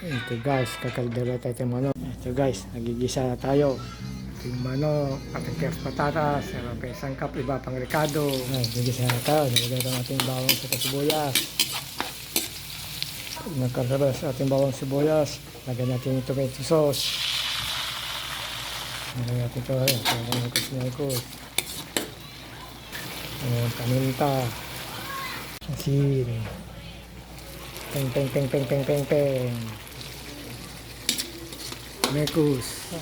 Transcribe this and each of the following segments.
Ito guys, kakaldera tayo ng manok. Ito guys, nagigisa na tayo. Ating manok, ating kers patatas, may sangkap, iba pang rekado. Nagigisa na tayo, nagigisa na ating bawang sa sibuyas. Nagkakaras ating bawang sibuyas. Lagyan natin yung tomato sauce. Lagyan natin ito, ito, paminta. Asin. Peng peng peng peng peng peng peng. Mekus.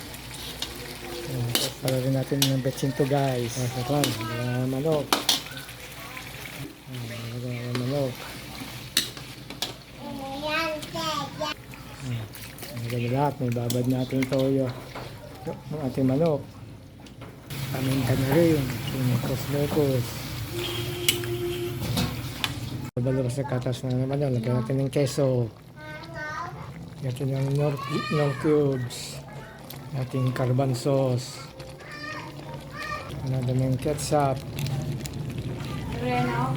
Para rin natin ng betsin to guys. Ito, manok. Manok. Maganda lahat. May babad natin toyo. Ang ating manok. Paminta na rin. Mekus. Balabas na katas na naman. Lagyan natin ng keso. Lagyan natin ng nor cubes. Ating carbon sauce. Lagyan ng ketchup. Reno.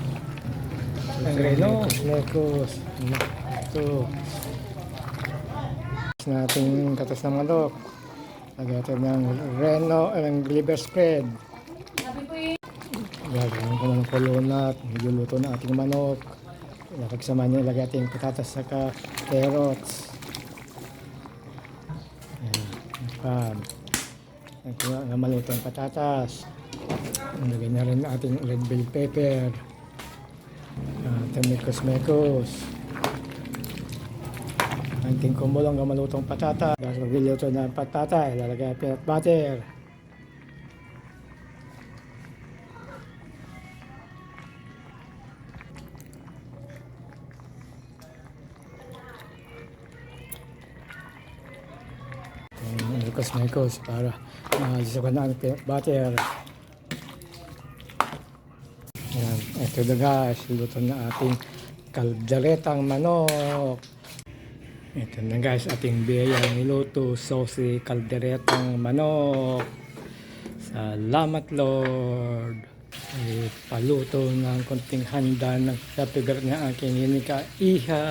Mekus. Ito. Nating katas ng manok. Lagyan natin ng Reno, ng liver spread. Lagyan ko ng kulunat. Niluluto na ating manok. Pagsama niya, lagyan natin patatas saka carrots. Ayan. Ang maluto ang patatas. Lagyan na rin ating red bell pepper. Mekos. Anting kumulong ang malutong patata. Tapos magluluto na ang patata, ilalagay ang peanut butter. Mekos para malisakan na ang peanut butter. Ayan, ito na guys, luto na ating kalderetang manok. Ito na guys, ating biyayang niluto, saucy kalderetang manok. Salamat Lord. Paluto ng konting handa ng kapigar na aking inika iha.